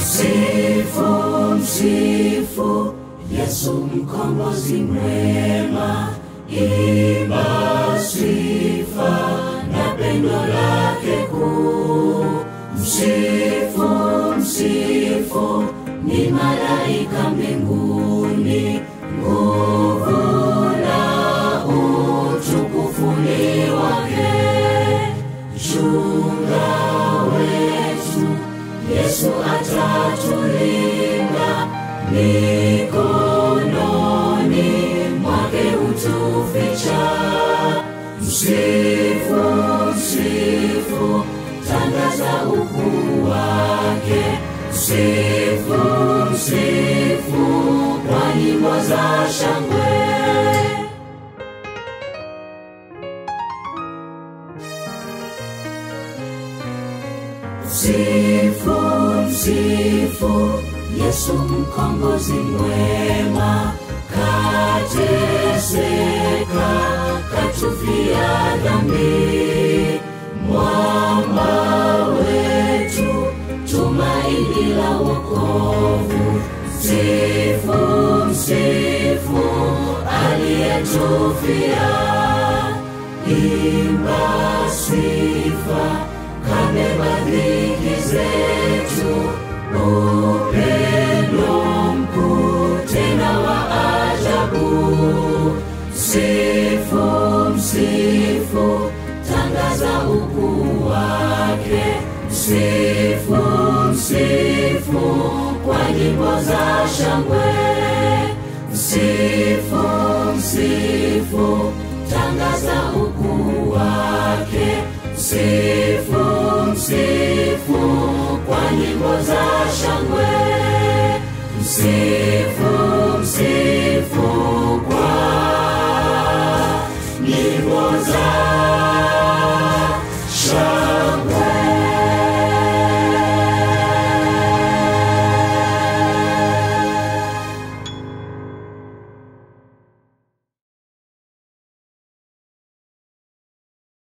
Msifu, msifu Yesu mkombozi mwema, imba sifa na pendo lake kuu. Msifu, msifu ni malaika mbinguni, nguvu na utukufu ni wake. Mchunga wetu Yesu atatulinda, mikononi mwake utuficha. Msifu, msifu, tangaza ukuu wake. Msifu, msifu kwa nyimbo za shangwe. Msifu, msifu Yesu mkombozi mwema, kateseka, katufia dhambi. Mwamba wetu, tumaini la wokovu. Msifu, msifu aliyetufia. Imba sifa, kabeba dhiki zetu, upendo mkuu tena wa ajabu. Msifu, msifu, tangaza ukuu wake. Msifu, msifu kwa nyimbo za shangwe. Msifu, msifu, tangaza ukuu wake. Msifu, msifu kwa nyimbo za shangwe. Msifu